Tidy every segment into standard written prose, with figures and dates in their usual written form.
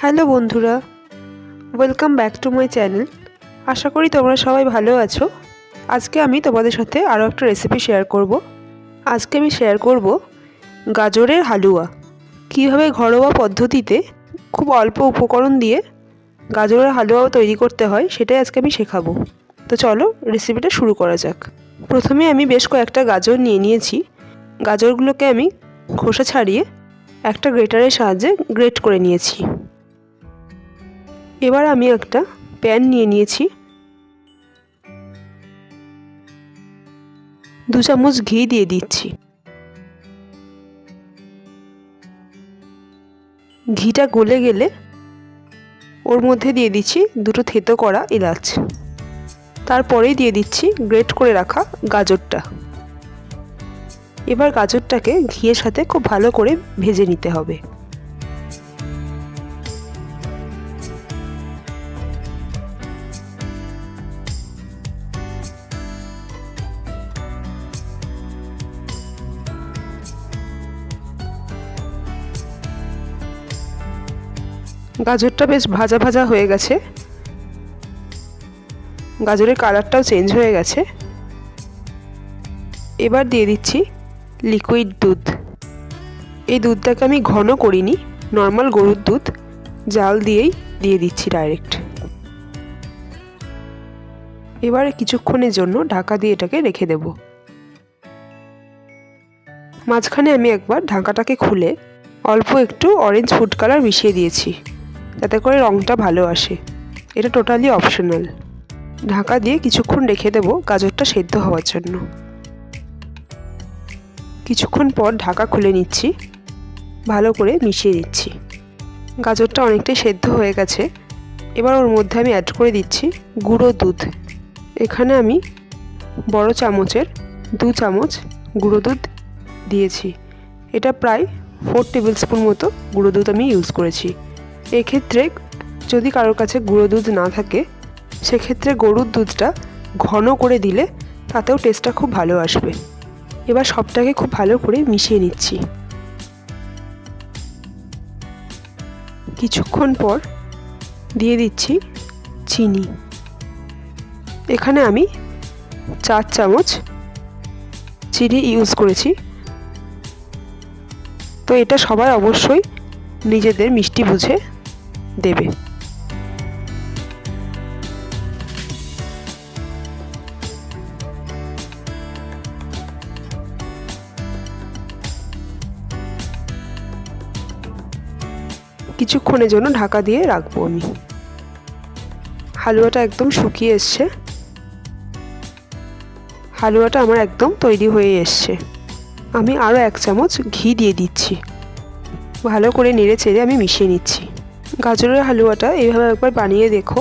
Hello বন্ধুরা, welcome back to my channel. আশা করি তোমরা সবাই ভালো আছো। আজকে আমি তোমাদের সাথে আরও একটা রেসিপি শেয়ার করব। আজকে আমি শেয়ার করব গাজরের হালুয়া। কীভাবে ঘরোয়া পদ্ধতিতে খুব অল্প উপকরণ দিয়ে গাজরের হালুয়াও তৈরি করতে হয় সেটাই আজকে আমি শেখাবো। তো চলো রেসিপিটা শুরু করা যাক। প্রথমে আমি বেশ কয়েকটা গাজর নিয়েছি। গাজরগুলোকে আমি খোসা ছাড়িয়ে একটা গ্রেটারের সাহায্যে গ্রেট করে নিয়েছি। এবার আমি একটা প্যান নিয়েছি। 2 চামচ ঘি দিয়ে দিচ্ছি। ঘিটা গলে গেলে ওর মধ্যে দিয়ে দিচ্ছি 2টো থেতো করা এলাচ। তারপরেই দিয়ে দিচ্ছি গ্রেট করে রাখা গাজরটা। এবার গাজরটাকে ঘিয়ের সাথে খুব ভালো করে ভেজে নিতে হবে। গাজরটা বেশ ভাজা ভাজা হয়ে গেছে। গাজরের কালারটাও চেঞ্জ হয়ে গেছে। এবার দিয়ে দিচ্ছি লিকুইড দুধ। এই দুধটাকে আমি ঘন করিনি, নর্মাল গরুর দুধ, জাল দিয়েই দিয়ে দিচ্ছি ডাইরেক্ট। এবার কিছুক্ষণের জন্য ঢাকা দিয়ে এটাকে রেখে দেব। মাঝখানে আমি একবার ঢাকাটাকে খুলে অল্প একটু অরেঞ্জ ফুড কালার মিশিয়ে দিয়েছি, যাতে করে রঙটা ভালো আসে। এটা টোটালি অপশনাল। ঢাকা দিয়ে কিছুক্ষণ রেখে দেব গাজরটা সেদ্ধ হওয়ার জন্য। কিছুক্ষণ পর ঢাকা খুলে নিচ্ছি, ভালো করে মিশিয়ে দিচ্ছি। গাজরটা অনেকটাই সেদ্ধ হয়ে গেছে। এবার ওর মধ্যে আমি অ্যাড করে দিচ্ছি গুঁড়ো দুধ। এখানে আমি বড় চামচের 2 চামচ গুঁড়ো দুধ দিয়েছি। এটা প্রায় 4 টেবিল স্পুন মতো গুঁড়ো দুধ আমি ইউজ করেছি। এক্ষেত্রে যদি কারোর কাছে গুঁড়ো দুধ না থাকে, সেক্ষেত্রে গরুর দুধটা ঘন করে দিলে তাতেও টেস্টটা খুব ভালো আসবে। এবার সবটাকে খুব ভালো করে মিশিয়ে নিচ্ছি। কিছুক্ষণ পর দিয়ে দিচ্ছি চিনি। এখানে আমি 4 চামচ চিনি ইউজ করেছি। তো এটা সবাই অবশ্যই নিজেদের মিষ্টি বুঝে দেবে। কিছুক্ষণের জন্য ঢাকা দিয়ে রাখবো আমি। হালুয়াটা একদম শুকিয়ে এসছে। হালুয়াটা আমার একদম তৈরি হয়ে এসছে। আমি আরও 1 চামচ ঘি দিয়ে দিচ্ছি। ভালো করে নেড়ে চেড়ে আমি মিশিয়ে নিচ্ছি। গাজরের হালুয়াটা এইভাবে একবার বানিয়ে দেখো,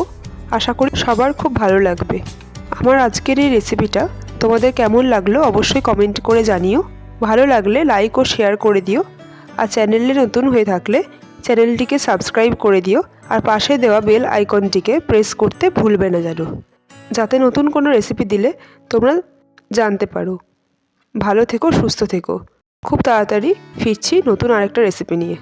আশা করি সবার খুব ভালো লাগবে। আমার আজকের এই রেসিপিটা তোমাদের কেমন লাগলো অবশ্যই কমেন্ট করে জানিও। ভালো লাগলে লাইক ও শেয়ার করে দিও। আর চ্যানেলে নতুন হয়ে থাকলে চ্যানেলটিকে সাবস্ক্রাইব করে দিও। আর পাশে দেওয়া বেল আইকনটিকে প্রেস করতে ভুলবে না যেন, যাতে নতুন কোনো রেসিপি দিলে তোমরা জানতে পারো। ভালো থেকো, সুস্থ থেকো। খুব তাড়াতাড়ি ফিরছি নতুন আরেকটা রেসিপি নিয়ে।